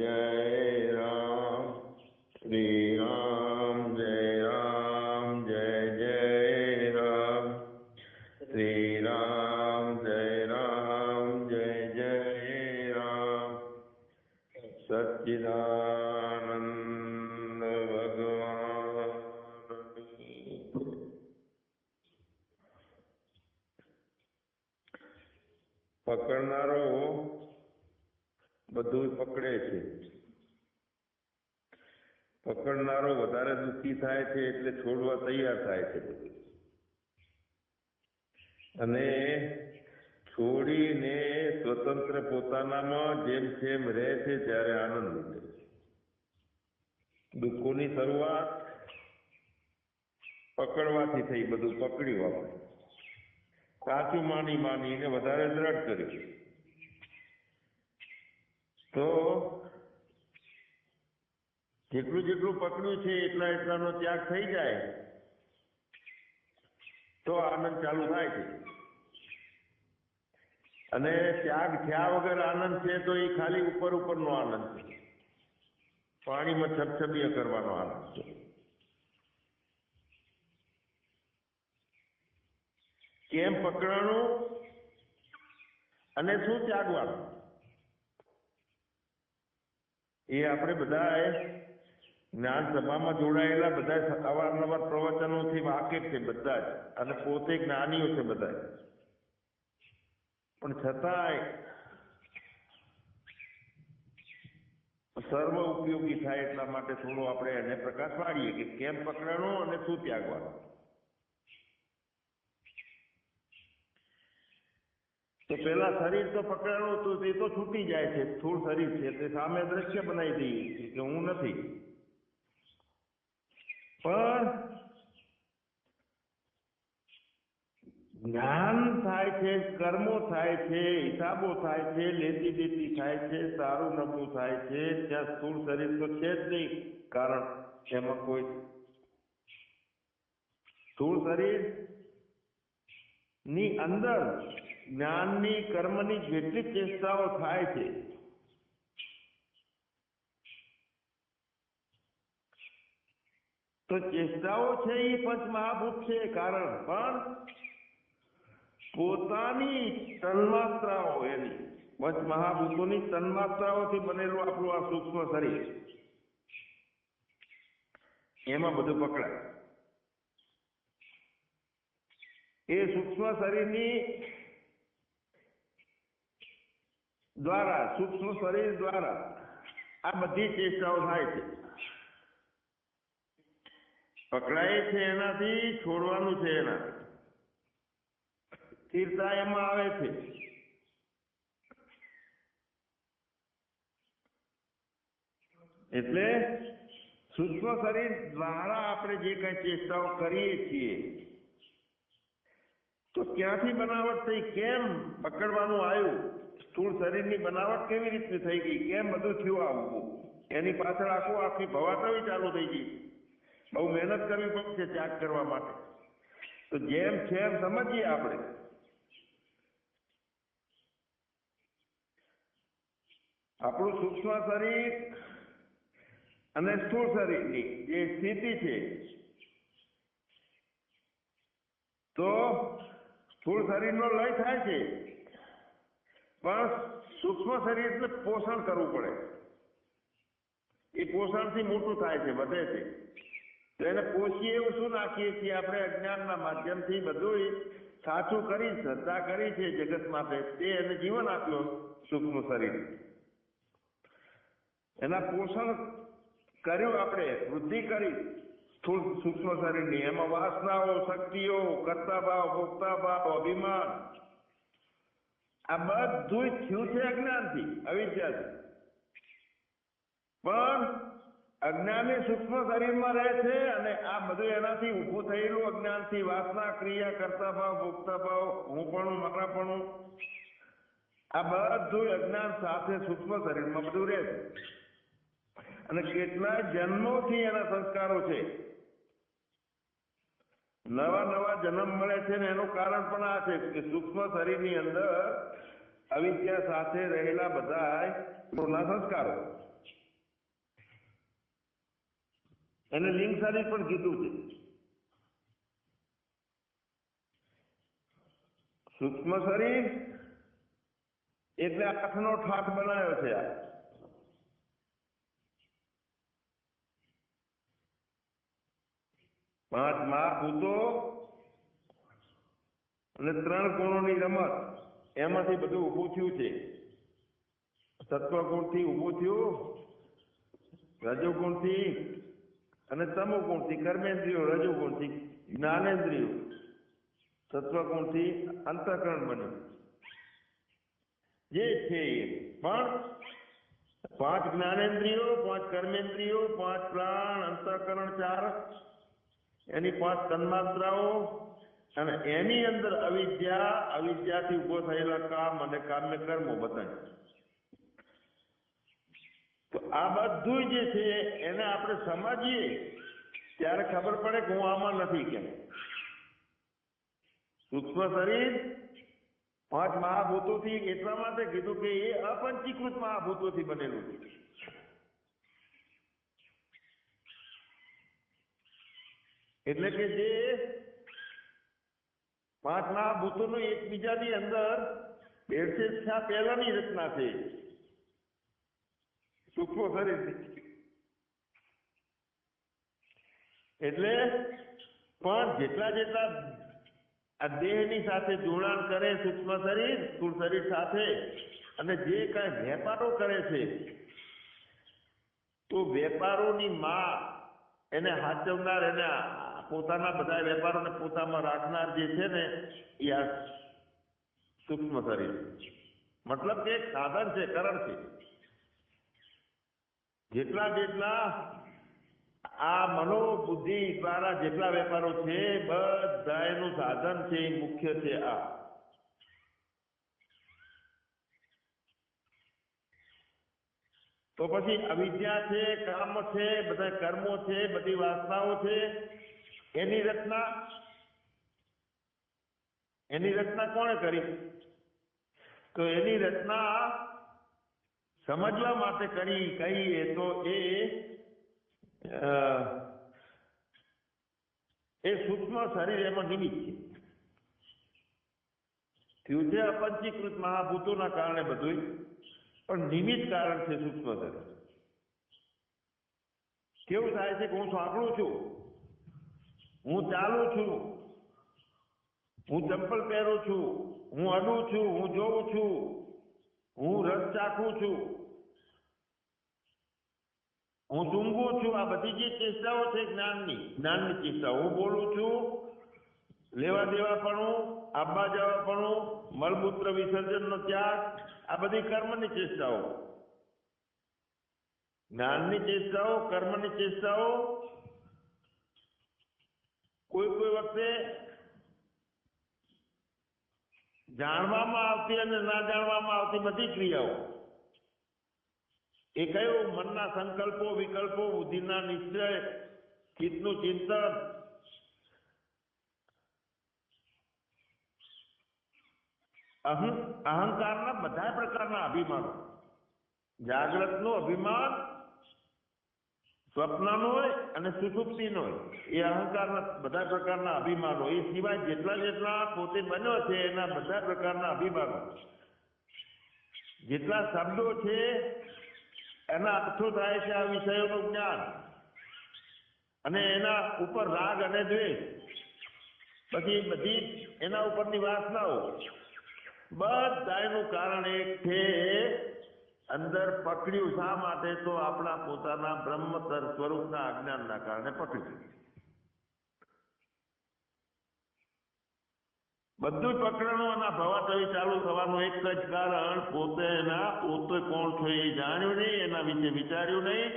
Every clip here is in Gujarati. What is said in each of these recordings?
जय राम श्री राम जय राम जय जय राम श्री राम जय जय राम सच्चिदानंद भगवान પકડનારો બધું પકડે છે. પકડનારો વધારે દુઃખી થાય છે એટલે છોડવા તૈયાર થાય છે બધું, અને છોડીને સ્વતંત્ર પોતાનામાં જેમ જેમ રહે છે ત્યારે આનંદ લૂટે છે. દુઃખોની શરૂઆત પકડવાથી થઈ. બધું પકડ્યું આપણે, સાચું માનીને વધારે દ્રઢ કર્યું. તો જેટલું જેટલું પકડ્યું છે એટલાનો ત્યાગ થઈ જાય તો આનંદ ચાલુ થાય છે. અને ત્યાગ થયા વગર આનંદ છે તો એ ખાલી ઉપરનો આનંદ છે, પાણીમાં છબછબીય કરવાનો આનંદ છે. કેમ પકડવાનું અને શું ત્યાગવાનું એ આપણે બધા જ્ઞાન સભામાં જોડાયેલા બધા અવારનવાર પ્રવચનોથી વાકેફ છે બધા જ, અને પોતે જ્ઞાનીઓ છે બધા. પણ છતાંય સર્વ ઉપયોગી થાય એટલા માટે થોડો આપણે એને પ્રકાશ પાડીએ કે કેમ પકડવાનું અને શું ત્યાગવાનું. તો પેલા શરીર તો પકડવાનું હતું તે તો છૂટી જાય છે. સ્થૂળ શરીર છે તે સામે દ્રશ્ય બનાવી દઈએ છીએ કે હું નથી. પણ જ્ઞાન થાય છે, કર્મો થાય છે, હિસાબો થાય છે, લેતી દેતી થાય છે, સારું નબળું થાય છે, ત્યાં સ્થૂળ શરીર તો છે જ નહીં. કારણ એમાં કોઈ સ્થૂળ શરીર ની અંદર જ્ઞાનની કર્મની જેટલી ચેષ્ટાઓ થાય છે તો ચેષ્ટાઓ છે એ પંચમહાભૂત છે કારણ, પણ પોતાની તન્માત્રાઓ, એની પંચમહાભૂતોની તન્માત્રાઓથી બનેલું આપણું આ સૂક્ષ્મ શરીર, એમાં બધું પકડાય. એ સૂક્ષ્મ શરીરની દ્વારા, સૂક્ષ્મ શરીર દ્વારા આ બધી ચેષ્ટાઓ થાય છે. પકડાય છે એનાથી, છોડવાનું છે એનાથી. સ્થિરતા એમાં આવે છે. એટલે સૂક્ષ્મ શરીર દ્વારા આપણે જે કઈ ચેષ્ટાઓ કરીએ છીએ તો ક્યાંથી બનાવટ થઈ, કેમ પકડવાનું આવ્યું, સ્થૂળ શરીરની બનાવટ કેવી રીતે થઈ ગઈ, કેમ બધું થયું આવું, એની પાછળ આખી ભવાટવી ચાલુ થઈ ગઈ. બહુ મહેનત કરવી પડશે ત્યાગ કરવા માટે. તો જેમ છે એમ સમજીએ આપણે. આપણું સૂક્ષ્મ શરીર અને સ્થૂળ શરીરની જે સ્થિતિ છે, તો સ્થૂળ શરીરનો લય થાય છે, પણ સૂક્ષ્મ શરીરને પોષણ કરવું પડે. એ પોષણથી મોટું થાય છે, વધે છે. તો એને પોષીએ એવું શું નાખીએ છીએ આપણે? અજ્ઞાનના માધ્યમથી બધું સાચું કરી, શ્રદ્ધા કરી છે જગત માટે, તે એને જીવન આપ્યું સૂક્ષ્મ શરીર. એના પોષણ કર્યું આપણે, વૃદ્ધિ કરી સૂક્ષ્મ શરીરની. એમાં વાસનાઓ, શક્તિઓ, કર્તા ભાવ, ભોગતા ભાવ, અભિમાન, આ બધું થયું છે અજ્ઞાનથી, અવિદ્યાથી. પણ અજ્ઞાની સૂક્ષ્મ શરીરમાં રહે છે, અને આ બધું એનાથી ઊભું થયેલું અજ્ઞાનથી, વાસના, ક્રિયા, કર્તા ભાવ, ભોગતા ભાવ, હું પણ, મારાપણું, આ બધું અજ્ઞાન સાથે સૂક્ષ્મ શરીરમાં બધું રહે છે. અને કેટલાય જન્મોથી એના સંસ્કારો છે. નવા નવા જન્મ મળે છે ને એનું કારણ પણ આ છે કે સૂક્ષ્મ શરીરની અંદર અવિદ્યા સાથે રહેલા બધા સંસ્કારો. એને લિંગ શરીર પણ કીધું છે. સૂક્ષ્મ શરીર એટલે આઠનો ઠાઠ બનાવ્યો છે. આ પાંચ મહાભૂતો અને ત્રણ ગુણોની રમત, એમાંથી બધું ઊભું થયું છે. સત્વગુણથી ઊભું થયું, રજોગુણથી અને તમોગુણથી કર્મેન્દ્રિયો, રજોગુણથી જ્ઞાનેન્દ્રિયો, સત્વગુણથી અંતઃકરણ બન્યું. જે છે એ પણ પાંચ જ્ઞાનેન્દ્રિયો, પાંચ કર્મેન્દ્રિયો, પાંચ પ્રાણ, અંતઃકરણ 4, એની 5 તન્માત્રાઓ, અને એની અંદર અવિદ્યા, અવિદ્યાથી ઉભો થયેલા કામ અને કામ્ય કર્મો બતાવ્યા. તો આ બધું જે છે એને આપણે સમજીએ ત્યારે ખબર પડે કે હું આમાં નથી કેમ. સૂક્ષ્મ શરીર 5 મહાભૂતોથી એટલા માટે કીધું કે એ અપંચીકૃત મહાભૂતોથી બનેલું છે. એટલે કે જે 5 મહાભૂતોનો એકબીજાની અંદર ભેળસેળ થયા પહેલાની રચના છે સૂક્ષ્મ શરીરની. એટલે પણ જેટલા જેટલા આ દેહની સાથે જોડાણ કરે સૂક્ષ્મ શરીર સ્થૂળ શરીર સાથે, અને જે કાંઈ વેપારો કરે છે, તો વેપારોની માં એને હાચવનાર, એને પોતાના બધા વેપારોને પોતામાં રાખનાર જે છે ને એ આ સૂક્ષ્મ શરીર. મતલબ કે એક સાધન છે, કરણ છે. જેટલા જેટલા આ મનોબુદ્ધિ દ્વારા જેટલા વેપારો છે બધા એનું સાધન છે, એ મુખ્ય છે આ. તો પછી અવિદ્યા છે, કામ છે, બધા કર્મો છે, બધી વાસનાઓ છે, એની રચના કોણે કરી? તો એની રચના સમજવા માટે કરી કહીએ તો એ સૂક્ષ્મ શરીર એમાં નિમિત્ત છે. થયું છે અપંચીકૃત મહાભૂતોના કારણે બધું, પણ નિમિત્ત કારણ છે સૂક્ષ્મ શરીર. કેવું થાય છે કે હું સાંભળું છું, હું ચાલું છું, હું ચંપલ પહેરું છું, હું અડું છું, હું જોઉં છું, હું રસ ચાખું છું, હું સૂંઘું છું. આ બધી જે ચેષ્ટાઓ છે જ્ઞાનની ચેષ્ટાઓ. હું બોલું છું, લેવા દેવાપણું, આવવા જવાપણું, મળમૂત્ર વિસર્જનનો ત્યાગ, આ બધી કર્મની ચેષ્ટાઓ. જ્ઞાનની ચેષ્ટાઓ, કર્મની ચેષ્ટાઓ. કોઈ વખતે જાણવામાં આવતી અને ના જાણવામાં આવતી બધી ક્રિયાઓ. એ કયું? મનના સંકલ્પો, વિકલ્પો, બુદ્ધિના નિશ્ચય, ચિત્તનું ચિંતન, અહંકારના બધા પ્રકારના અભિમાનો. જાગ્રતનું અભિમાન, સ્વપ્નનો હોય અને સુષુપ્તિનો હોય, એ અહંકારના બધા પ્રકારના અભિમાનો. એ સિવાય જેટલા જેટલા પોતે બન્યો છે એના બધા પ્રકારના અભિમાનો. જેટલા શબ્દો છે એના અર્થો થાય છે આ વિષયોનું જ્ઞાન, અને એના ઉપર રાગ અને દ્વેષ, પછી બધી એના ઉપરની વાસનાઓ, બધાનું કારણ એક છે અંદર પકડ્યું. શા માટે? તો આપણા પોતાના બ્રહ્મ સ્વરૂપના અજ્ઞાનના કારણે પકડ્યું. બધું પકડવાનું અને ભવાટવી ચાલુ થવાનું એક જ કારણ, પોતે કોણ છો એ જાણ્યું નહીં, એના વિશે વિચાર્યું નહીં,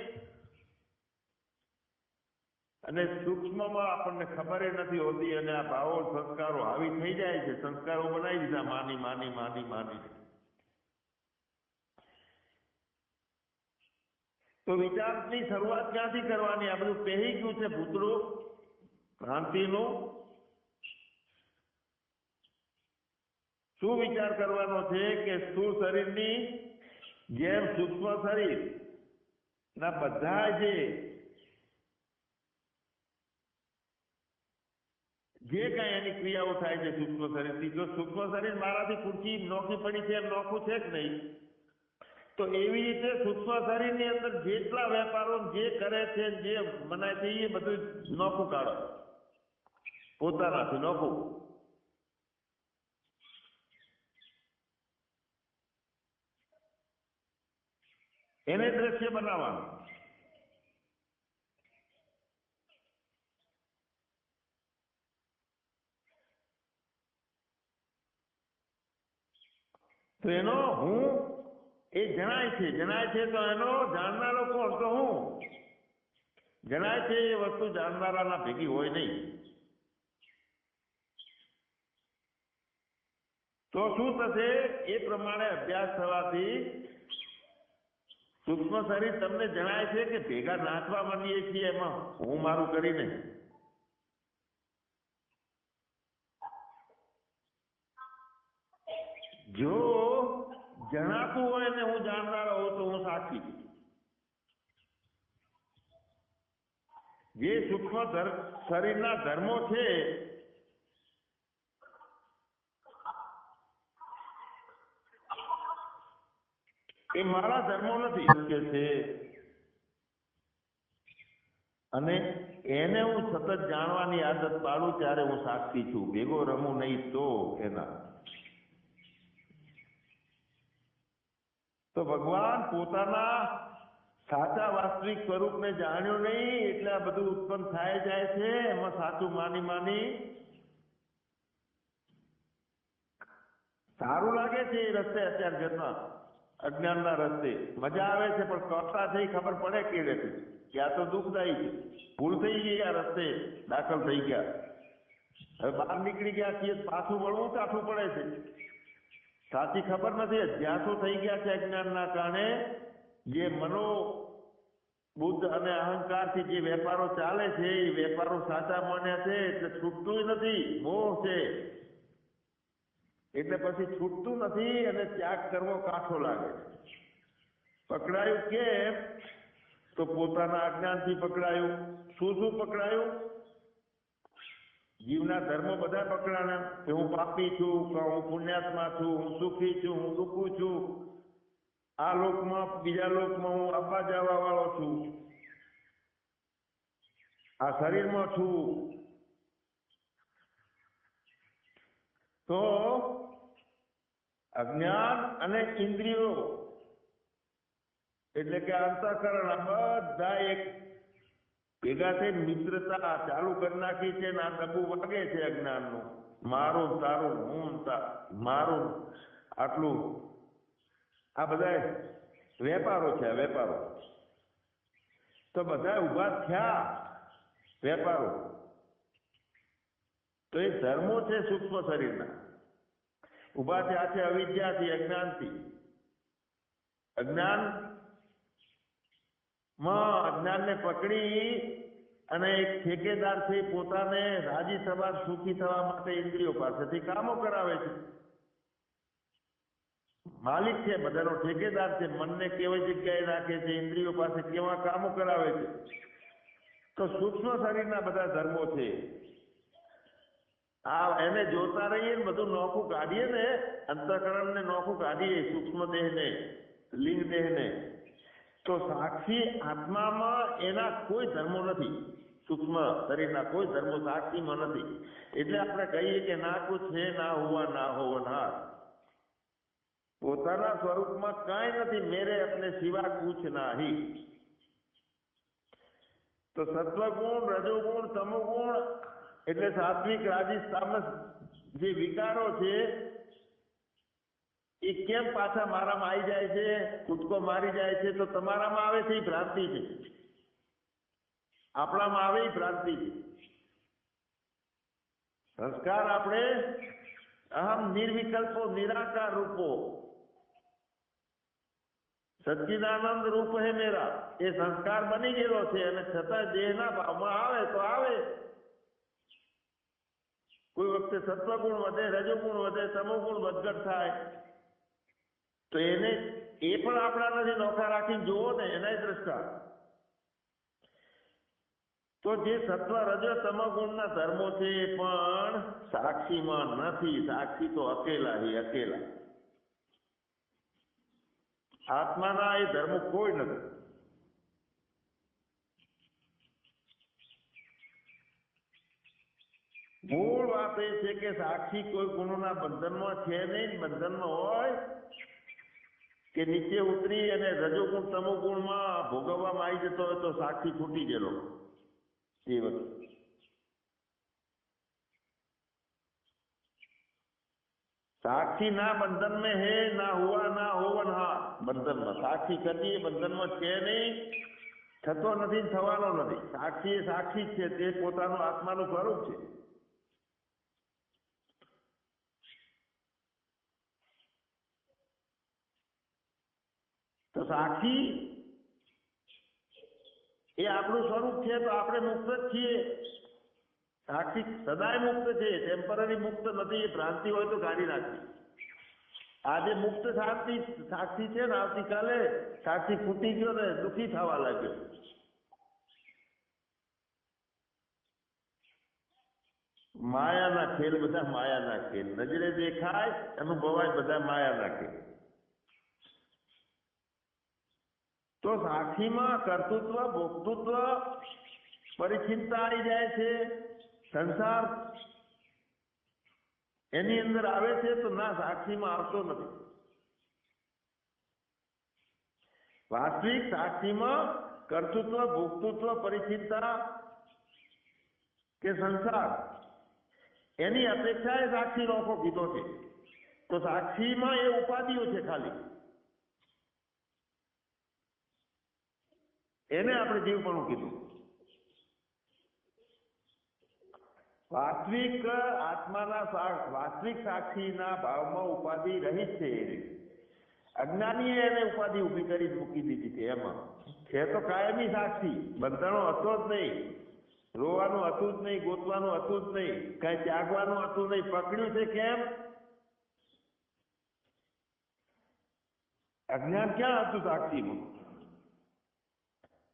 અને સૂક્ષ્મમાં આપણને ખબર નથી હોતી, અને આ ભાવો સંસ્કારો હાવી થઈ જાય છે. સંસ્કારો બનાવી દીધા માની. તો વિચારની શરૂઆત ક્યાંથી કરવાની? આ બધું પહેરી ગયું છે ભૂતળું ભ્રાંતિનું. શું વિચાર કરવાનો છે કે સ્થૂળ શરીરની જેમ સૂક્ષ્મ શરીર ના બધા જે જે કાંઈ એની ક્રિયાઓ થાય છે સૂક્ષ્મ શરીરથી, જો સૂક્ષ્મ શરીર મારાથી ખુરશી નોખી પડી છે એમ નોખું છે જ નહીં, તો એવી રીતે સૂક્ષ્મ શરીરની અંદર જેટલા વેપારો જે કરે છે, જે મનાય છે, એ બધું નોખું કાઢો, પોતાનાથી નોખું. એને દ્રશ્ય બનાવવાનું. તો એનો હું એ જણાય છે તો એનો જાણનારો કોણ? તો હું. જણાય છે એ વસ્તુ જાણનારાના ભેગી હોય નહીં. તો શું થશે? એ પ્રમાણે અભ્યાસ થવાથી સૂક્ષ્મ શરીર તમને જણાય છે કે ભેગા નાચવા માંડીએ છીએ એમાં હું મારું કરીને. જો જણાતું હોય ને હું જાણનારો હોઉં તો હું સાક્ષી. જે સૂક્ષ્મ શરીરના ધર્મો છે એ મારા ધર્મો નથી કે છે, અને એને હું સતત જાણવાની આદત પાડું ત્યારે હું સાક્ષી છું. ભેગો રમું નહીં તો એના. તો ભગવાન પોતાના સાચા વાસ્તવિક સ્વરૂપને જાણ્યું નહીં એટલે આ બધું ઉત્પન્ન થાય જાય છે. એમાં સાચું માની સારું લાગે છે એ રસ્તે અત્યારે જતા અજ્ઞાનના રસ્તે મજા આવે છે, પણ કરતા થઈ ખબર પડે કેવી રીતે કે આ તો દુઃખદાયી છે. ભૂલ થઈ ગઈ, આ રસ્તે દાખલ થઈ ગયા, હવે બહાર નીકળી ગયા છીએ, પાછું વળવું કાઠું પડે છે. સાચી ખબર નથી, અધ્યાસો થઈ ગયા છે અજ્ઞાનના કારણે. જે મનો બુદ્ધ અને અહંકારથી જે વેપારો ચાલે છે એ વેપારો સાચા માન્યા છે એટલે છૂટતું નથી. મોહ છે એટલે પછી છૂટતું નથી અને ત્યાગ કરવો કાઠો લાગે. પકડાયું કેમ? તો પોતાના અજ્ઞાનથી પકડાયું. શું પકડાયું? જીવના ધર્મો બધા પકડાના કે હું પાપી છું, કે હું પુણ્યાત્મા છું, હું સુખી છું, હું દુઃખી છું, આ લોકમાં બીજા લોકમાં હું આવવા જવા વાળો છું, આ શરીરમાં છું. તો અજ્ઞાન અને ઇન્દ્રિયો એટલે કે અંતઃકરણ બધા એક ભેગા થઈ મિત્રતા ચાલુ કરી નાખી છે ને આ ડબ્બુ વાગે છે અજ્ઞાનનું. મારું તારું, હું મારું આટલું, આ બધા વેપારો છે. વેપારો તો બધા ઉભા થયા વેપારો. તો એ ધર્મો છે સૂક્ષ્મ શરીરના, ઉભા થયા છે અવિદ્યાથી, અજ્ઞાનથી. અજ્ઞાનને પકડી અને એક ઠેકેદાર છે પોતાને રાજી થવા, સુખી થવા માટે ઇન્દ્રિયો પાસેથી કામો કરાવે છે. માલિક છે, બધાનો ઠેકેદાર છે. મનને કેવી જગ્યાએ રાખે છે, ઇન્દ્રિયો પાસે કેવા કામો કરાવે છે. તો સૂક્ષ્મ શરીરના બધા ધર્મો છે. આ એને જોતા રહીએ ને બધું નોખું કાઢીએ ને, અંતઃકરણને નોખું કાઢીએ, સૂક્ષ્મ દેહને, લિંગ દેહને, તો સાક્ષી આત્મામાં એના કોઈ ધર્મો નથી. સૂક્ષ્મ શરીરના કોઈ ધર્મો સાક્ષીમાં નથી. એટલે આપણે કહીએ કે ના કુછ છે ના હુઆ ના હોવનહાર. પોતાના સ્વરૂપમાં કાંઈ નથી. મેરે અપને સિવા કુછ નાહી. તો સત્વગુણ, રજોગુણ, તમોગુણ એટલે સાત્વિક, રાજસ, તામસ જે વિકારો છે એ કેમ પાછા મારામાં આવી જાય છે, કૂદકો મારી જાય છે? તો તમારામાં આવે છે એ ભ્રાંતિ છે, આપણામાં આવે એ ભ્રાંતિ છે. સંસ્કાર આપણે અહમ નિર્વિકલ્પો નિરાકાર રૂપો સચ્ચિદાનંદ રૂપ હે મેરા, એ સંસ્કાર બની ગયેલો છે અને છતાં દેહના ભાવમાં આવે તો આવે. કોઈ વખતે સત્વગુણ વધે, રજોગુણ વધે, તમોગુણ વધઘટ થાય તો એને એ પણ આપણા નથી. નોખા રાખીને જુઓ ને, એનાય દ્રષ્ટા. તો જે સત્વ રજ તમ ગુણના ધર્મો છે એ પણ સાક્ષીમાં નથી. સાક્ષી તો અકેલા હી અકેલા. આત્માના એ ધર્મો કોઈ નથી. મૂળ વાત એ છે કે સાક્ષી કોઈ ગુણોના બંધનમાં છે નહીં. બંધનમાં હોય કે નીચે ઉતરી અને રજોગુણ તમોગુણમાં ભોગવવામાં આવી જતો હોય તો સાક્ષી છૂટી ગયેલો એ વસ્તુ. साक्षी ना बंधन में है ना हुआ ना होवनहार. बंधन में साक्षी कદી बंधन में છે નહીં, થતો નથી, થવાનો નથી. સાક્ષી એ સાક્ષી જ છે, તે પોતાનું આત્માનું સ્વરૂપ છે. તો સાક્ષી એ આપણું સ્વરૂપ છે તો આપણે મુક્ત જ છીએ. સાક્ષી સદાય મુક્ત છે, ટેમ્પરરી મુક્ત નથી. એ ભ્રાંતિ હોય તો કાઢી નાખવી. આજે મુક્ત સાક્ષી છે ને આવતીકાલે સાક્ષી ફૂટી ગયો ને દુઃખી થવા લાગ્યો. માયાના ખેલ, બધા માયાના ખેલ. નજરે દેખાય અનુભવાય, બધા માયાના ખેલ. તો સાક્ષીમાં કર્તૃત્વ ભોક્તૃત્વ પરિચિંતા આવી જાય છે. સંસાર એની અંદર આવે છે તો ના, સાક્ષીમાં આવતો નથી. વાસ્તવિક સાક્ષીમાં કર્તૃત્વ ભોક્તૃત્વ પરિચિંતા કે સંસાર એની અપેક્ષા એ સાક્ષી નોખો કીધો છે. તો સાક્ષીમાં એ ઉપાધિઓ છે ખાલી, એને આપણે જીવપણું કીધું. વાસ્તવિક આત્માના વાસ્તવિક સાક્ષીના ભાવમાં ઉપાધિ રહી છે. અજ્ઞાનીએ એને ઉપાધિ ઉભી કરી મૂકી દીધી છે. એમાં છે તો કાયમી સાક્ષી, બંધણો હતો જ નહીં, રોવાનું હતું જ નહીં, ગોતવાનું હતું જ નહીં, કઈ ત્યાગવાનું હતું નહીં. પકડ્યું છે કેમ? અજ્ઞાન ક્યાં હતું સાક્ષીમાં?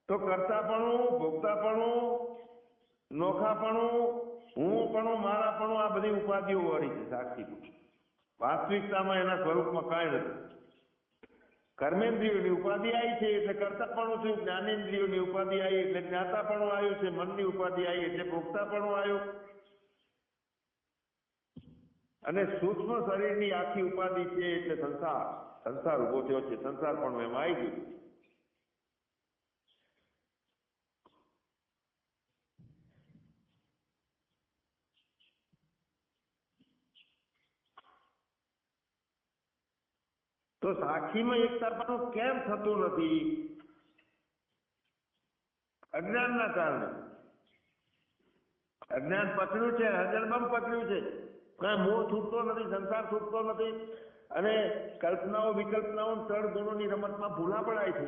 તો કરતાપણું, ભોગતાપણું, નોખાપણું, હુંપણું, મારાપણું, આ બધી ઉપાધિઓ વાળી છે સાક્ષીમાં. વાસ્તવિકતામાં એના સ્વરૂપમાં કાંઈ નથી. કર્મેન્દ્રિયોની ઉપાધિ આવી છે એટલે કરતાપણું થયું, જ્ઞાનેન્દ્રિયોની ઉપાધિ આવી એટલે જ્ઞાતાપણું આવ્યું છે, મનની ઉપાધિ આવી એટલે ભોગતાપણું આવ્યું, અને સૂક્ષ્મ શરીરની આખી ઉપાધિ છે એટલે સંસાર ઉભો થયો છે. સંસાર પણ એમાં આવી ગયું. તો સાક્ષીમાં એકતાપણું કેમ થતું નથી? અજ્ઞાનના કારણે. અજ્ઞાન પકડ્યું છે, હજળબમ પકડ્યું છે. કઈ મોહ છૂટતો નથી, સંસાર છૂટતો નથી, અને કલ્પનાઓ વિકલ્પનાઓ તળ ગુણોની રમતમાં ભૂલા પડાય છે.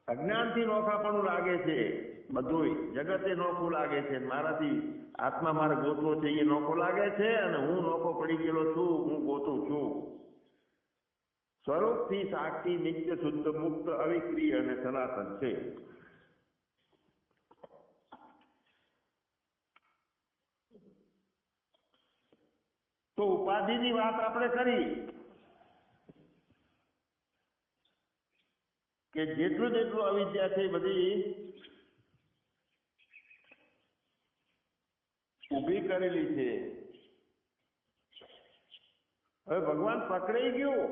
અજ્ઞાનથી નોખાપણું લાગે છે. બધું જગતે નોખું લાગે છે. મારાથી આત્મા મારે ગોતવો છે એ નોખો લાગે છે, અને હું નોખો પડી ગયેલો છું, હું ગોતું છું. સ્વરૂપથી સાક્ષી નિત્ય શુદ્ધ મુક્ત અવિક્રિય અને સનાતન છે. તો ઉપાધિની વાત આપણે કરી કે જેટલું અવિદ્યા છે બધી ઉભી કરેલી છે. હવે ભગવાન પકડાઈ ગયું,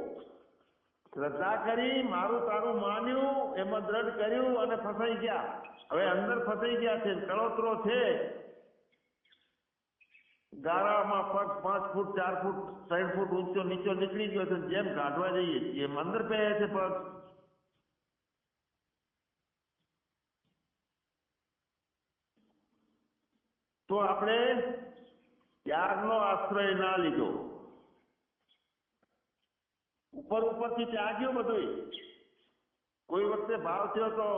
શ્રદ્ધા કરી, મારું તારું માન્યું, એમાં દ્રઢ કર્યું અને ફસાઈ ગયા. હવે અંદર ફસાઈ ગયા છે, કળોતરો છે. ગારામાં પગ 5 ફૂટ 4 ફૂટ 3 ફૂટ ઊંચો નીચો નીકળી ગયો છે. જેમ કાઢવા જઈએ એમ અંદર પહેરે છે પગ. તો આપણે ત્યાગનો આશ્રય ના લીધો. ઉપરથી ત્યાગ્યો બધું. કોઈ વખતે ભાવ થયો તો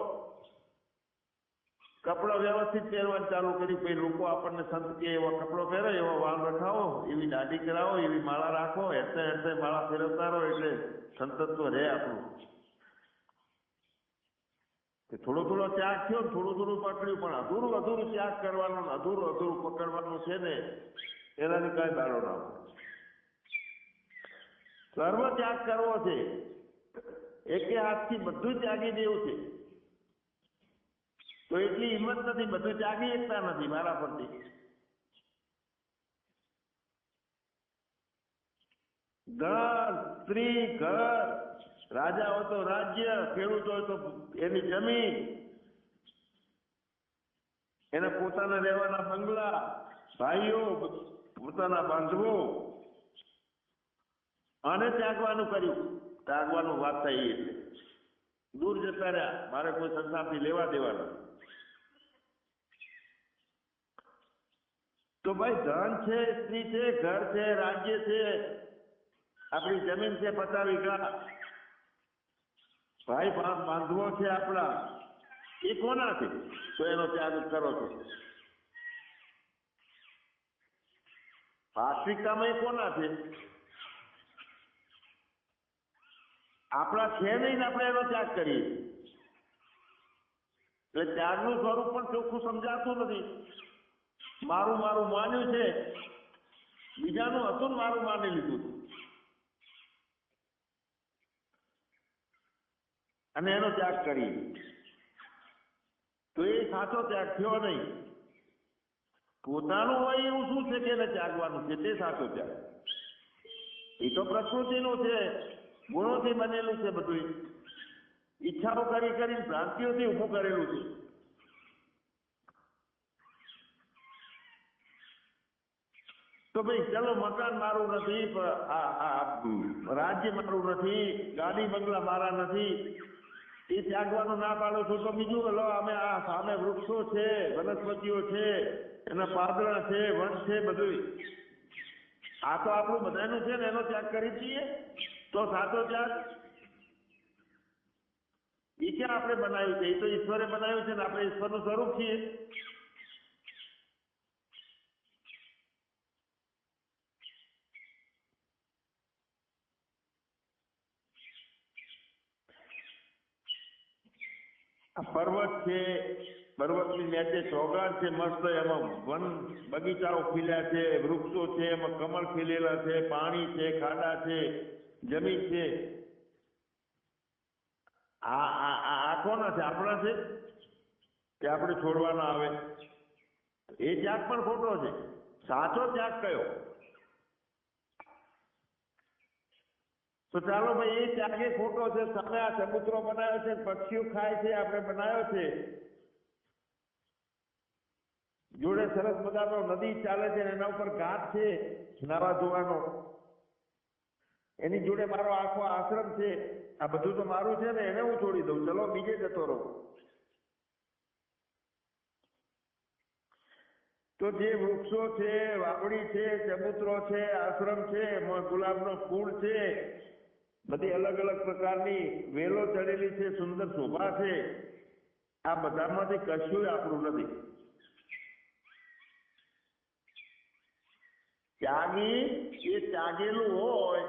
કપડા વ્યવસ્થિત પહેરવાનું ચાલુ કર્યું. પછી લોકો આપણને સંત કે એવો કપડો પહેરો, એવો વાળ રખાવો, એવી દાઢી કરાવો, એવી માળા રાખો, એટલે માળા ફેરવતા રહો એટલે સંતત્વ રહે આપણું. થોડો થોડો ત્યાગ થયો, થોડું થોડું પકડ્યું, પણ અધૂરું અધૂરું ત્યાગ કરવાનું, અધૂરું અધૂરું પકડવાનું છે ને, એનાથી કઈ દાડો ના હોય. સર્વ ત્યાગ કરવો છે, એકે હાથથી બધું ત્યાગી દેવું છે. તો એટલી હિંમત નથી, બધું ત્યાગી એકતા નથી મારા પરથી. ધન, સ્ત્રી, ઘર, રાજા હોય તો રાજ્ય, ખેડૂત હોય તો એની જમીન, એને પોતાના રહેવાના બંગલા, ભાઈઓ, પોતાના બાંધવો, આને ત્યાગવાનું કર્યું. ત્યાગવાનું વાત થઈ એટલે દૂર જતા રહ્યા, મારે કોઈ સંસારથી લેવા દેવા નથી. તો ભાઈ ધન છે, સ્ત્રી છે, ઘર છે, રાજ્ય છે, આપણી જમીન છે 50 વીઘા, ભાઈ બાંધવો છે આપણા, એ કોના છે? તો એનો ત્યાગ કરો છો. વાસ્તવિકતામાં એ કોના છે? આપણા છે નહીં ને આપણે એનો ત્યાગ કરીએ. એટલે ત્યાગનું સ્વરૂપ પણ ચોખ્ખું સમજાતું નથી. મારું મારું માન્યું છે, બીજાનું હતું ને મારું માની લીધું અને એનો ત્યાગ કરીએ, તો એ સાચો ત્યાગ થયો નહીં. પોતાનું હોય એવું શું છે કે એને ત્યાગવાનું છે? તે સાચો ત્યાગ. એ તો પ્રકૃતિનું છે, ગુણોથી બનેલું છે બધું, ઈચ્છાઓ કરી કરીને ભ્રાંતિઓથી ઊભું કરેલું છે. તો ભાઈ ચલો, મકાન મારું નથી, રાજ્ય મારું નથી, ગાડી બંગલા મારા નથી, એ ત્યાગવાનું ના પાડો છો. તો બીજું લો, અમે આ સામે વૃક્ષો છે, વનસ્પતિઓ છે, એના પાદરા છે, વન છે, બધું આ તો આપણું બધાનું છે ને, એનો ત્યાગ કરી દઈએ તો સાચો ત્યાગ. એ ક્યાં આપણે બનાવ્યું છે? એ તો ઈશ્વરે બનાવ્યું છે ને, આપણે ઈશ્વરનું સ્વરૂપ છીએ. આ પર્વત છે, પર્વતની નીચે ચોગાન છે મસ્ત, એમાં વન બગીચાઓ ખીલ્યા છે, વૃક્ષો છે, એમાં કમળ ખીલેલા છે, પાણી છે, ખાડા છે, જમીન છે. આ કોના છે? આપણા છે કે આપણે છોડવાના આવે? એ ત્યાગ પણ ખોટો છે. સાચો ત્યાગ કયો? તો ચાલો ભાઈ, એ ત્યાગે ખોટો છે. સામે આ ચબૂતરો બનાવ્યો છે, પક્ષીઓ ખાય છે, આપણે બનાવ્યો છે, જોડે સરસ મજાનો નદી ચાલે છે, એના ઉપર ઘાટ છે નાવા ધોવાનો, એની જોડે મારો આખો આશ્રમ છે. આ બધું તો મારું છે ને, એને હું છોડી દઉં? ચલો બીજે જતો રહું. તો જે વૃક્ષો છે, વાવડી છે, ચબૂતરો છે, આશ્રમ છે, ગુલાબનો ફૂલ છે, બધી અલગ અલગ પ્રકારની વેલો ચડેલી છે, સુંદર શોભા છે, આ બધામાંથી કશું આપણું નથી. ત્યાગી એ ત્યાગેલું હોય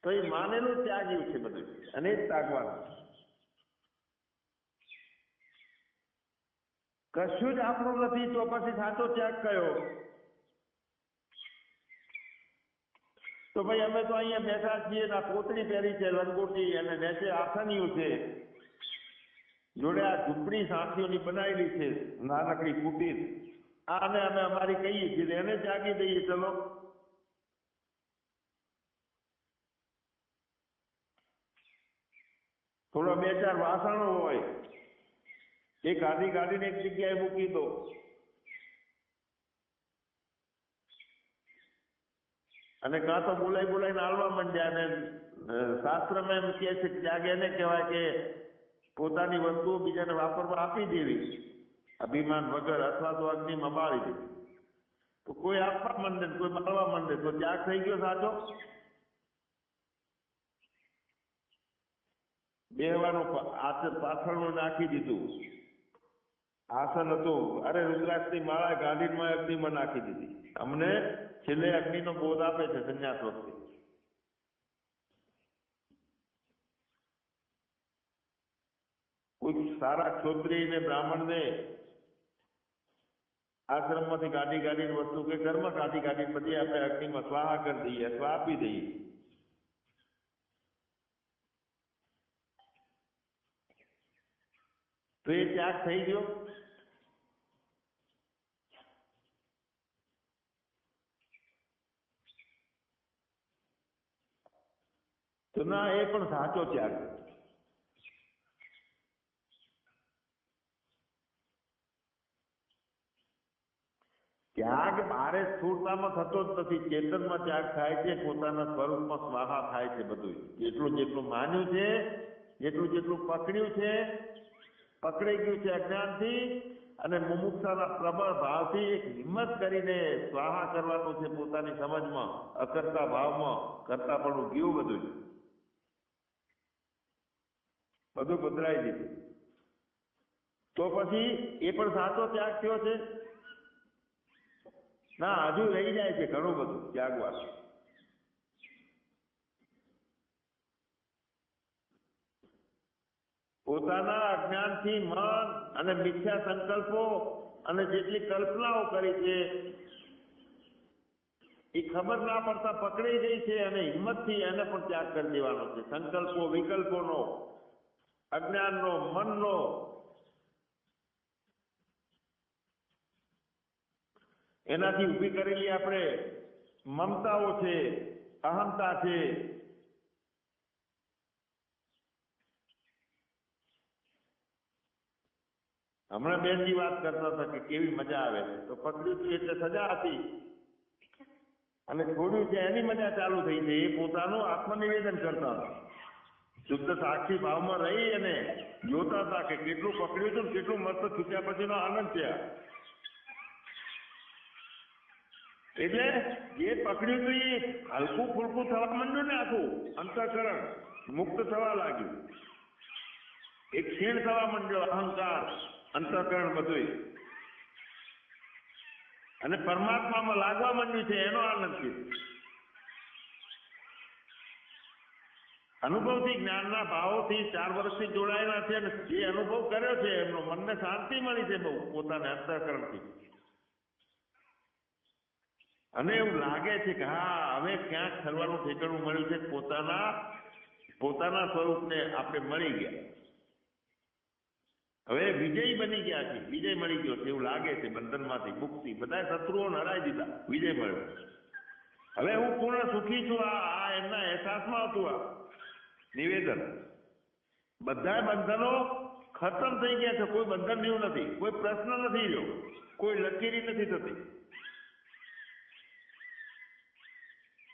તો એ માનેલું ત્યાગ્યું છે બધું, અને જ ત્યાગવાનું. કશું જ આપણું નથી તો પછી સાચો ત્યાગ કયો? તો ભાઈ અમે તો અહીંયા બેઠા છીએ, ના પોતળી પહેરી છે લંગોટી, અને નીચે આસનિયું છે, જોડે આ ઝૂંપડી સાંખીઓની બનાવેલી છે, નાનકડી કુટીર, આને અમે અમારી કહીએ છીએ, એને ત્યાગી દઈએ. ચલો થોડા 2-4 વાસણો હોય, એ કાઢીને એક જગ્યાએ મૂકી દો. અને કાં તો બોલાઈને હાલવા માંડ્યા. ને શાસ્ત્રમાં એમ કહે છે કે ત્યાગ એને કહેવાય કે પોતાની વસ્તુઓ બીજાને વાપરવા આપી દેવી અભિમાન વગર, અથવા તો અગ્નિમાં બાળી દેવી. તો કોઈ આપવા માંડે, કોઈ બાળવા માંડે, તો ત્યાગ થઈ ગયો સાચો? બેહવાનું પાછળનું નાખી દીધું, આસન હતું, અરે રુદ્રાક્ષની માળા ગાંધીમાં અગ્નિમાં નાખી દીધી. અમને છેલ્લે અગ્નિનો બોધ આપે છે સંન્યાસ વખતે. કોઈ સારા ક્ષોત્રિય ને બ્રાહ્મણ ને આશ્રમમાંથી કાઢીને વસ્તુ કે ઘરમાં કાઢીને બધી આપણે અગ્નિમાં સ્વાહા કરી દઈએ અથવા આપી દઈએ. તો એ ત્યાગ થઈ ગયો. તો ના, એ પણ સાચો ત્યાગ. ત્યાગ બારે સ્થૂળતામાં થતો જ નથી, ચેતનમાં ત્યાગ થાય છે, પોતાના સ્વરૂપમાં સ્વાહા થાય છે. બધું જેટલું માન્યું છે, જેટલું પકડ્યું છે, પકડાઈ ગયું છે અજ્ઞાનથી, અને મુમુક્ષાના પ્રબળ ભાવથી એક હિંમત કરીને સ્વાહા કરવાનું છે પોતાની સમજમાં, અકર્તા ભાવમાં કરતા પણ ગયું. બધું બદલાઈ દીધું. તો પછી એ પણ સાચો ત્યાગ થયો છે. ના, હજુ રહી જાય છે ઘણું બધું ત્યાગવાનું. પોતાના અજ્ઞાનથી મન અને મિથ્યા સંકલ્પો અને જેટલી કલ્પનાઓ કરી છે એ ખબર ના પડતા પકડાઈ ગઈ છે, અને હિંમતથી એને પણ ત્યાગ કરી દેવાનો છે. સંકલ્પો, વિકલ્પોનો, અજ્ઞાનનો, મનનો, એનાથી ઊભી કરેલી આપણે મમતાઓ છે, અહંતા છે, હમણાં બેનજી વાત કરતા હતા કે કેવી મજા આવે છે. તો પકડ્યું છે એટલે સજા હતી, અને છોડ્યું છે એની મજા ચાલુ થઈ છે. એ પોતાનું આત્મનિવેદન કરતા હતા, શુદ્ધ સાક્ષી ભાવમાં રહી અને જોતા હતા કે કેટલું પકડ્યું હતું, કેટલું મસ્ત છૂટ્યા પછીનો આનંદ છે. એટલે જે પકડ્યું હતું એ હલકું ફૂલકું થવા માંડ્યું ને, આખું અંતઃકરણ મુક્ત થવા લાગ્યું, એક ક્ષીણ થવા માંડ્યો અહંકાર, અંતઃકરણ બધું, અને પરમાત્મામાં લાગવા માંડ્યું છે. એનો આનંદ છે. અનુભવથી, જ્ઞાનના ભાવોથી 4 વર્ષથી જોડાયેલા છે, અને જે અનુભવ કર્યો છે એમનો મનને શાંતિ મળી છે બહુ, પોતાને અંતઃકરણથી. અને એવું લાગે છે કે હા, હવે ક્યાંક ઠરવાનું ઠેકાણું મળ્યું છે, પોતાના સ્વરૂપને આપણે મળી ગયા, હવે વિજય બની ગયા છે, વિજય મળી ગયો છે એવું લાગે છે. બંધનમાંથી મુક્તિ, બધા શત્રુઓને હરાઈ દીધા, વિજય મળ્યો. હવે હું પૂર્ણ સુખી છું. આ એમના અહેસાસમાં હતું આ નિવેદન. બધા બંધનો ખતમ થઈ ગયા છે, કોઈ બંધન રહ્યું નથી, કોઈ પ્રશ્ન નથી રહ્યો, કોઈ લકીરી નથી થતી.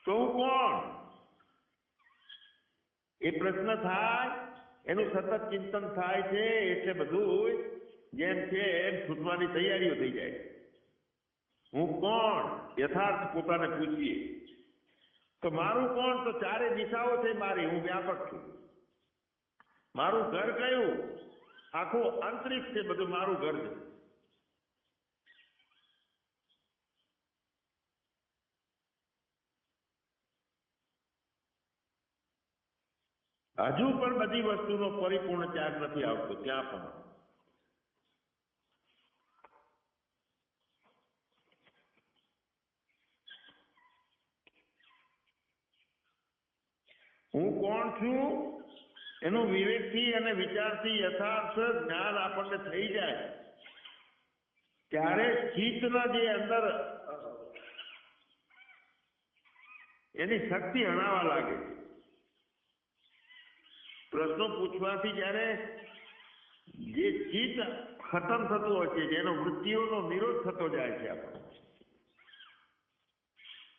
તો હું કોણ? એ પ્રશ્ન થાય, એનું સતત ચિંતન થાય છે, એટલે બધું જેમ છે એમ છૂટવાની તૈયારીઓ થઈ જાય. હું કોણ? યથાર્થ પોતાને પૂછીએ તો મારું કોણ? તો 4 દિશાઓ છે મારી, હું વ્યાપક છું. મારું ઘર કયું? આખું અંતરિક્ષ છે, બધું મારું ઘર છે. હજુ પણ બધી વસ્તુનો પરિપૂર્ણ ત્યાગ નથી આવતો. ત્યાં પણ હું કોણ છું એનું વિવેકથી અને વિચારથી યથાર્થ જ્ઞાન આપણને થઈ જાય ત્યારે ચિત્તના જે અંદર એની શક્તિ હણાવા લાગે છે. પ્રશ્નો પૂછવાથી જ્યારે જે ચિત્ત ખતમ થતું હોય છે, જેનો વૃત્તિઓનો નિરોધ થતો જાય છે આપણો,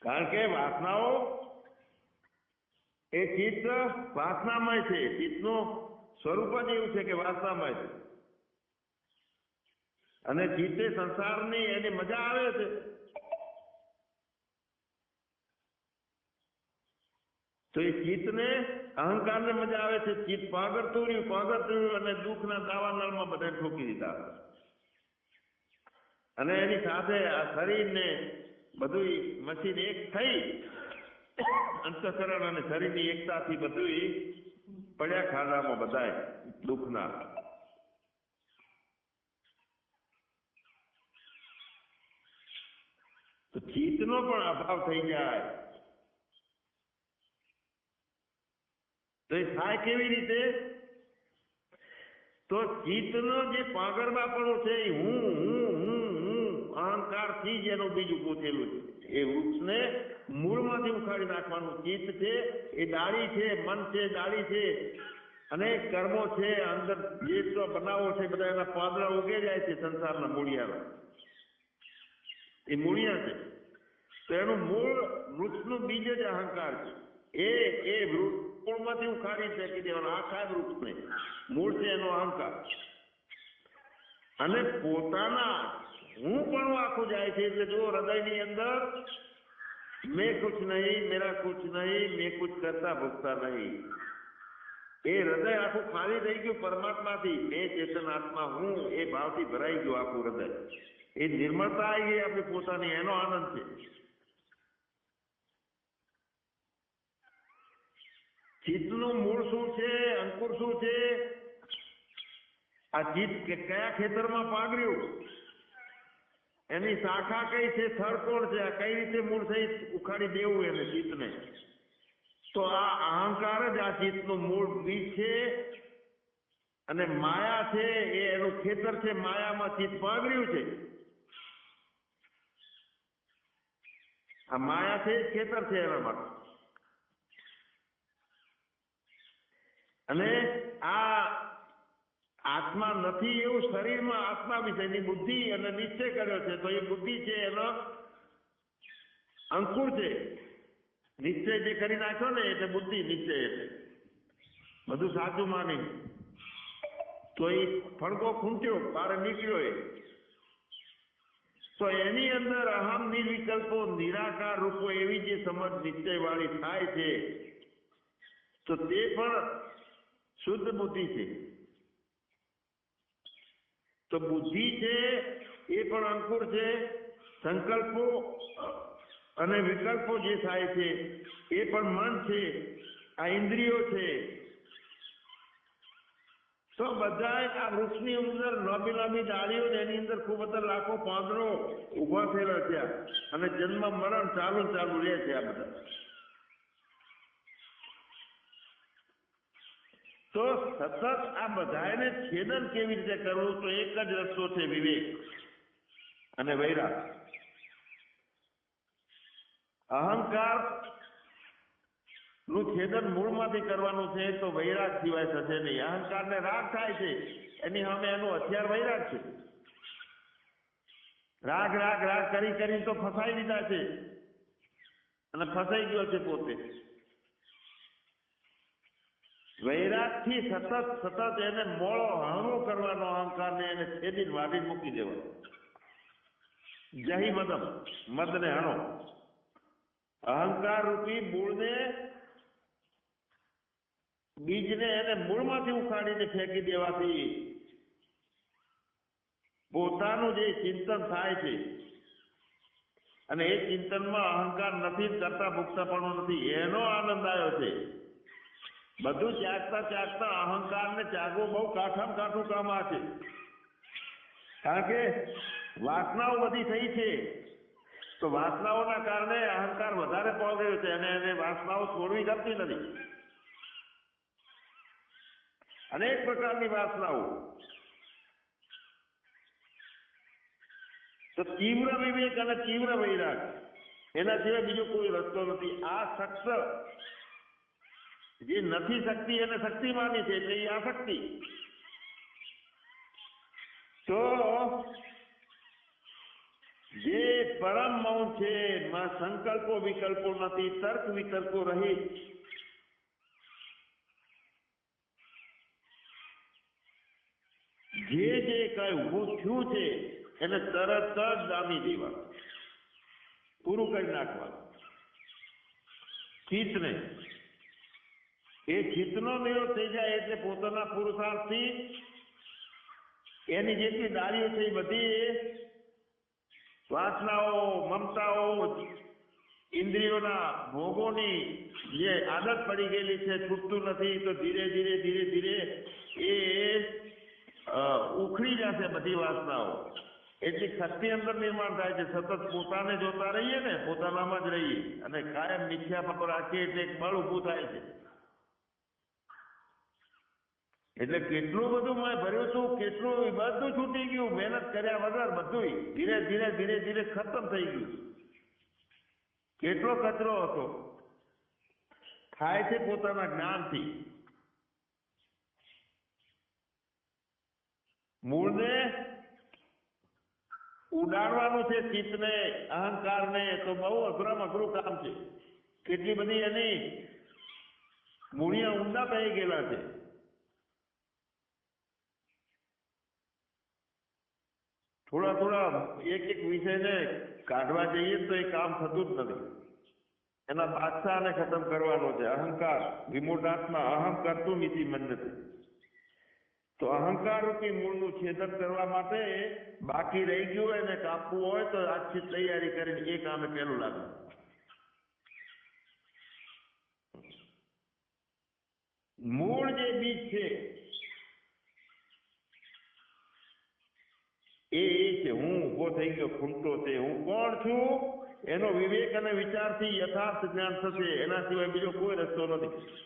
કારણ કે વાસનાઓ એ ચિત્ત વાસનામય છે. ચિત્તનું સ્વરૂપ જ એવું છે કે વાસનામય છે, અને ચિત્તે સંસારની એની મજા આવે છે. તો એ ચિત્તને, અહંકારને મજા આવે છે. ચિત્ત પાગળતું રહ્યું અને દુઃખના દાવાનળમાં બધા ઠોકી દીધા, અને એની સાથે આ શરીરને બધું મશીન એક થઈ અંતઃકરણ અને શરીરની એકતાથી બધું પડ્યા ખાડામાં બધાય દુઃખના. તો ચિત્તનો પણ અભાવ થઈ જાય. તો એ થાય કેવી રીતે? તો ચિત્તનો જે પાગરબાપણો છે એ હું અહંકારથી જ એનું બીજું પૂછેલું છે. એ વૃક્ષને મૂળમાંથી ઉખાડી નાખવાનું. ચિત્ત છે એ ડાળી છે, મન છે ડાળી છે, અને કર્મો છે અંદર જે બનાવો છે બધા એના પાંદડા ઉગે જાય છે સંસારના મૂળિયાના. એ મૂળિયા છે. તો એનું મૂળ વૃક્ષનું બીજ જ અહંકાર છે. એ મૂળમાંથી ઉખાડી ફેંકી દેવાનો આખા વૃક્ષને. મૂળ છે એનો અહંકાર. અને પોતાના હું પણ આખું જાય છે. એટલે જો હૃદયની અંદર મેં કુછ નહીં, મેરા કુછ નહીં, મેં કુછ કરતા ભૂખતા નહીં. એ હૃદય આખું ખાલી થઈ ગયું પરમાત્માથી. મેં ચેતન આત્મા હું એ ભાવથી ભરાઈ ગયું આખું હૃદય. એ નિર્મળતા આવી ગઈ આપણી પોતાની. એનો આનંદ છે. ચિત્તનું મૂળ શું છે? અંકુર શું છે? આ ચિત્ત કયા ખેતરમાં પાગર્યું? એની શાખા કઈ છે? થડ કોણ છે? આ કઈ રીતે મૂળ સહિત ઉખાડી દેવું એને ચિત્તને? તો આ અહંકાર જ આ ચિત્તનું મૂળ બીજ છે. અને માયા છે એ એનું ખેતર છે. માયામાં ચિત્ત પાગર્યું છે. આ માયા છે ખેતર છે એના માટે. અને આ આત્મા નથી એવું શરીરમાં આત્મા વિશેની બુદ્ધિ અને નિશ્ચય કર્યો છે. તો એ બુદ્ધિ છે એનો અંકુર છે. નિશ્ચય જે કરી નાખ્યો ને એટલે બુદ્ધિ નિશ્ચય. એટલે બધું સાચું માની તો એ ફણકો ખૂંટ્યો બહાર નીકળ્યો. તો એની અંદર અહમ નિર્વિકલ્પો નિરાકાર રૂપો એવી જે સમજ નિશ્ચય વાળી થાય છે તો તે પણ શુદ્ધ બુદ્ધિ છે. તો બુદ્ધિ છે એ પણ અંકુર છે. સંકલ્પો અને વિકલ્પો જે થાય છે એ પણ મન છે. આ ઇન્દ્રિયો છે. તો બધા આ વૃક્ષની અંદર લાંબી લાંબી ડાળીઓ ને એની અંદર ખૂબ બધા લાખો પાંદડો ઉભા થયેલા છે. અને જન્મ મરણ ચાલુ રહે છે. આ બધા તો સતત આ બધાને છેદન કેવી રીતે કરવું? તો એક જ રસ્તો છે, વિવેક અને વૈરાગ. અહંકાર નું છેદન મૂળમાંથી કરવાનું છે. તો વૈરાગ સિવાય થશે નહીં. અહંકારને રાગ થાય છે એની સામે એનું હથિયાર વૈરાગ છે. રાગ રાગ રાગ કરી તો ફસાઈ દીધા છે અને ફસાઈ ગયો છે પોતે. વૈરાગથી સતત એને મોળો હળવો કરવાનો. અહંકારને એને છેદી વાઢી મૂકી દેવાનો. જહી મદને હણો. અહંકાર રૂપી મૂળને બીજને એને મૂળમાંથી ઉખાડીને ફેંકી દેવાથી પોતાનું જે ચિંતન થાય છે અને એ ચિંતનમાં અહંકાર નથી, કરતા ભૂખતાપણું નથી, એનો આનંદ આવ્યો છે. બધું ત્યાગતા અહંકારને ત્યાગવું બહુ કાઠામાં કાઠું કામ આ છે. કારણ કે વાસનાઓ બધી થઈ છે. તો વાસનાઓના કારણે અહંકાર વધારે પહોંચ્યો છે અને એને વાસનાઓ છોડવી ગમતી નથી. અનેક પ્રકારની વાસનાઓ. તો તીવ્ર વિવેક અને તીવ્ર વૈરાગ એના સિવાય બીજો કોઈ રસ્તો નથી. આ શખ્સ જે નથી શક્તિ એને શક્તિ માની છે એટલે એ આસક્તિ. તો જે પરમ મૌન છે, સંકલ્પો વિકલ્પો નથી, તર્ક વિતર્કો રહિત, જે કઈ ઉભું થયું છે એને તરત જ દામી દેવા, પૂરું કરી નાખવાનું ચિત્તને. એ ચિત્તનો નિરોધ થઈ જાય એટલે પોતાના પુરુષાર્થથી એની જેટલી ડાળીઓ છે એ બધી વાસનાઓ, મમતાઓ, ઇન્દ્રિયોના ભોગોની જે આદત પડી ગયેલી છે છૂટતું નથી. તો ધીરે ધીરે એ ઉખડી જશે બધી વાસનાઓ. એટલી શક્તિ અંદર નિર્માણ થાય છે. સતત પોતાને જોતા રહીએ ને, પોતાનામાં જ રહીએ અને કાયમ મિથ્યા પર રાખીએ એટલે એક બળ ઊભું થાય છે. એટલે કેટલું બધું મેં ભર્યું હતું, કેટલું બધું છૂટી ગયું, મહેનત કર્યા વગર બધું ધીરે ધીરે ધીરે ધીરે ખતમ થઈ ગયું. કેટલો કચરો હતો. થાય છે પોતાના જ્ઞાનથી. મૂળને ઉડાડવાનું છે, ચિત્તને, અહંકારને, તો બહુ અઘરામાં અઘરું કામ છે. કેટલી બધી એની મૂળિયા ઊંડા થઈ ગયેલા છે. થોડા થોડા એક એક વિષયને કાઢવા જઈએ તો એ કામ થતું જ નથી. એના બાદશાહને ખતમ કરવાનો છે. અહંકાર વિમૂઢાત્મા અહમ કરતું નીતિ મંડતી. તો અહંકાર રૂપી મૂળનું છેદન કરવા માટે બાકી રહી ગયું હોય ને કાપવું હોય તો આજથી તૈયારી કરીને એ કામે પહેલું લાગે. મૂળ જે બીજ છે એ છે હું ઉભો થઈ ગયો ખૂંટો છે. હું કોણ છું એનો વિવેક અને વિચારથી યથાર્થ જ્ઞાન થશે. એના સિવાય બીજો કોઈ રસ્તો નથી.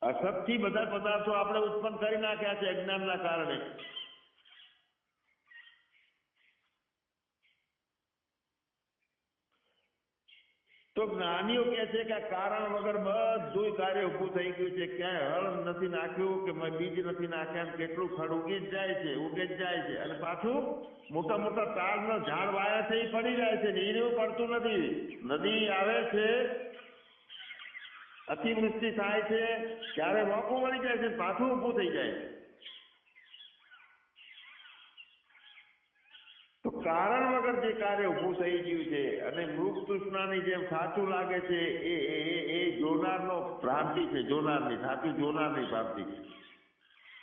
અસતથી બધા પદાર્થો આપણે ઉત્પન્ન કરી નાખ્યા છે અજ્ઞાનના કારણે. તો જ્ઞાનીઓ કહે છે કે આ કારણ વગર બધું કાર્ય ઉભું થઈ ગયું છે. ક્યાંય હળ નથી નાખ્યું કે બીજ નથી નાખ્યા, કેટલું ખડ ઉગી જ જાય છે, ઉગે જ જાય છે. અને પાછું મોટા મોટા તાડનો ઝાડ વાયા છે એ પડી જાય છે, નીરું પડતું નથી. નદી આવે છે, અતિવૃષ્ટિ થાય છે, ત્યારે મોકું મળી જાય છે, પાછું ઊભું થઈ જાય છે. તો કારણ વગર જે કાર્ય ઊભું થઈ ગયું છે અને મૃગ તૃષ્ણાની જેમ સાચું લાગે છે એ જોનારનો ભ્રાંતિ છે. જોનારની સાચું જોનારની ભ્રાંતિ છે.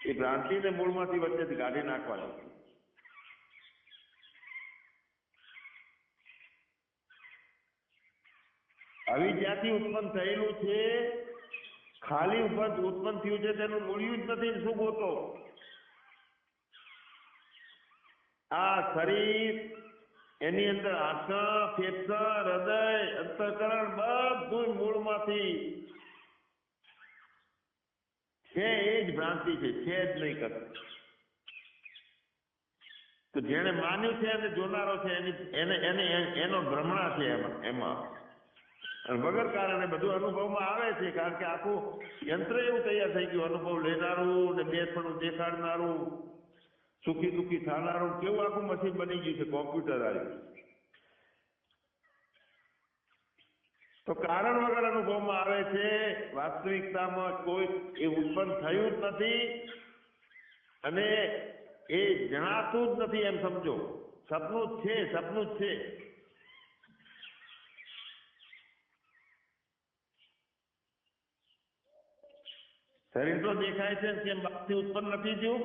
એ ભ્રાંતિને મૂળમાંથી વચ્ચેથી કાઢી નાખવાની. આવી જ્યાંથી ઉત્પન્ન થયેલું છે, ખાલી ઉત્પન્ન થયું છે તેનું મૂળ્યું જ નથી. શું ગોતો? આ શરીર, એની અંદર આંખા, ફેફસા, હૃદય, અંતઃકરણ બધું મૂળમાંથી છે. એ જ ભ્રાંતિ છે જ નહીં કરતી. તો જેને માન્યું છે અને જોનારો છે એનો ભ્રમણા છે એમાં. અને વગર કારણે બધું અનુભવમાં આવે છે. કારણ કે આખું યંત્ર એવું તૈયાર થઈ ગયું, અનુભવ લેનારું ને બેસણું દેખાડનારું, સુખી દુઃખી થનારું, કેવું આખું મશીન બની ગયું છે, કોમ્પ્યુટર આવ્યું. તો કારણ વગર અનુભવમાં આવે છે. વાસ્તવિકતામાં કોઈ એ ઉત્પન્ન થયું જ નથી અને એ જણાતું જ નથી. એમ સમજો, સપનું જ છે, સપનું જ છે. શરીર તો દેખાય છે કેમ બાપથી ઉત્પન્ન નથી થયું?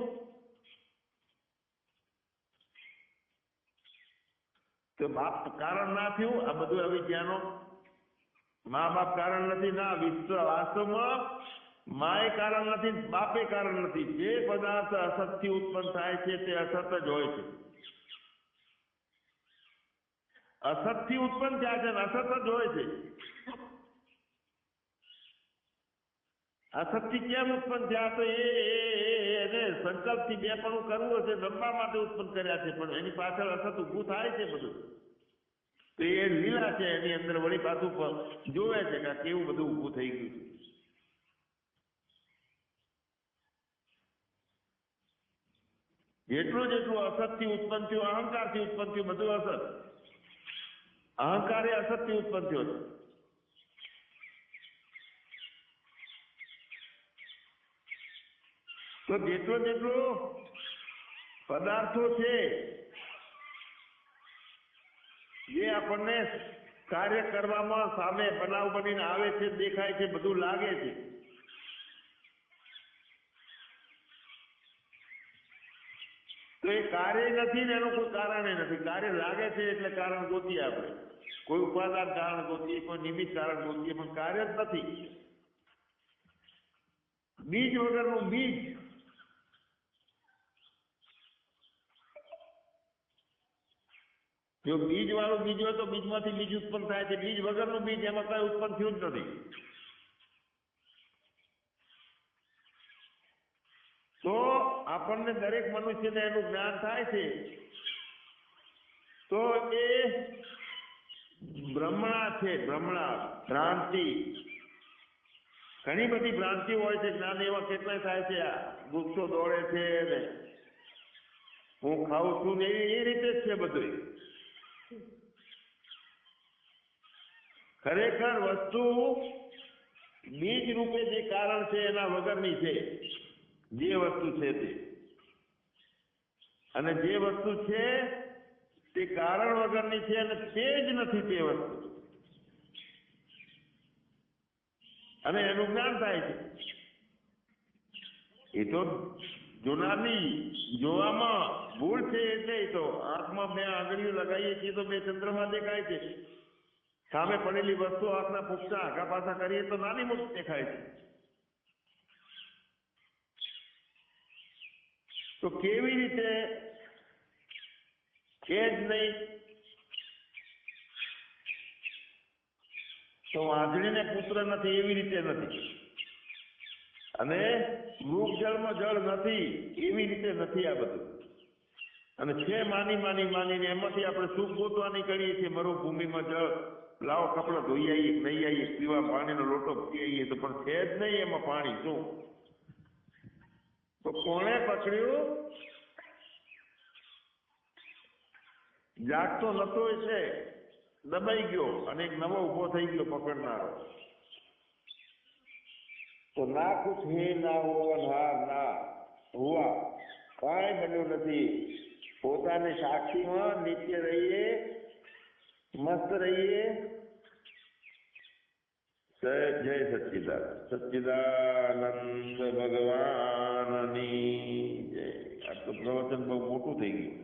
તો બાપ કારણ ના થયું? આ બધું અવિદ્યાનો મા બાપ કારણ નથી ના. વાસ્તવમાં માએ કારણ નથી, બાપે કારણ નથી. જે પદાર્થ અસતથી ઉત્પન્ન થાય છે તે અસત જ હોય છે. અસતથી ઉત્પન્ન થયા છે અસત જ હોય છે. અસતથી કેમ ઉત્પન્ન થયા? તો એને સંકલ્પથી બે પણ કરવું હશે, રમવા માટે ઉત્પન્ન કર્યા છે, પણ એની પાછળ અસત ઊભું થાય છે બધું. તો એ લીલા છે, એની અંદર વળી પાછું જોવે છે કે કેવું બધું ઊભું થઈ ગયું છે. જેટલું જેટલું અસતથી ઉત્પન્ન થયું, અહંકારથી ઉત્પન્ન થયું, બધું અસત. અહંકાર એ અસતથી ઉત્પન્ન થયો છે. તો જેટલો જેટલો પદાર્થો છે જે આપણને કાર્ય કરવામાં સામે બનાવ બનીને આવે છે, દેખાય છે, બધું લાગે છે, તો એ કાર્ય નથી ને એનું કોઈ કારણ નથી. કાર્ય લાગે છે એટલે કારણ ગોતીએ આપણે, કોઈ ઉપાદાન કારણ ગોતીએ, કોઈ નિમિત્ત કારણ ગોતીએ, પણ કાર્ય જ નથી. બીજ વગરનું બીજ. જો બીજ વાળું બીજ હોય તો બીજમાંથી બીજ ઉત્પન્ન થાય છે. બીજ વગરનું બીજ એમાં કઈ ઉત્પન્ન થયું જ નથી. તો આપણને દરેક મનુષ્યને એનું જ્ઞાન થાય છે. તો એ ભ્રમણા છે, ભ્રમણા, ભ્રાંતિ. ઘણી બધી ભ્રાંતિઓ હોય છે. જ્ઞાન એવા કેટલાય થાય છે. આ વૃક્ષો દોડે છે ને હું ખાઉં છું ને એ રીતે જ છે બધું. ખરેખર વસ્તુ બીજ રૂપે જે કારણ છે એના વગરની છે. જે વસ્તુ છે તે, અને જે વસ્તુ છે તે કારણ વગરની છે અને તે જ નથી તે વસ્તુ, અને એનું જ્ઞાન થાય છે. એ તો જોનારની જોવામાં ભૂલ છે. એટલે તો આંખમાં બે આંગળીઓ લગાવીએ છીએ તો બે ચંદ્રમા દેખાય છે. સામે પડેલી વસ્તુ આંખના પુખ્તા આઘા પાછા કરીએ તો નાની મોટી દેખાય છે. તો કેવી રીતે છે જ નહીં? તો વાંજળીને પુત્ર નથી એવી રીતે નથી, અને મૃગ જળમાં જળ નથી એવી રીતે નથી આ બધું. અને છે માનીને એમાંથી આપણે સુખ ગોતવાની કરીએ છીએ. મરુભૂમિમાં જળ, લાવો કપડા ધોઈ આવીએ, નહીં આવીએ, પીવા પાણીનો લોટો પી આવીએ, તો પણ છે જ નહીં એમાં પાણી. શું? તો કોણે પકડ્યું? જાગતો નતો એટલે દબાઈ ગયો અને એક નવો ઉભો થઈ ગયો પકડનારો. તો ના કુછ હે ના હોનહાર ના હુઆ, કાંઈ બન્યું નથી. પોતાની સાક્ષીમાં નિત્ય રહીએ, મસ્ત રહીએ. જય સચ્ચિદાનંદ ભગવાનની જય. આ તો પ્રવચન બહુ મોટું થઈ ગયું.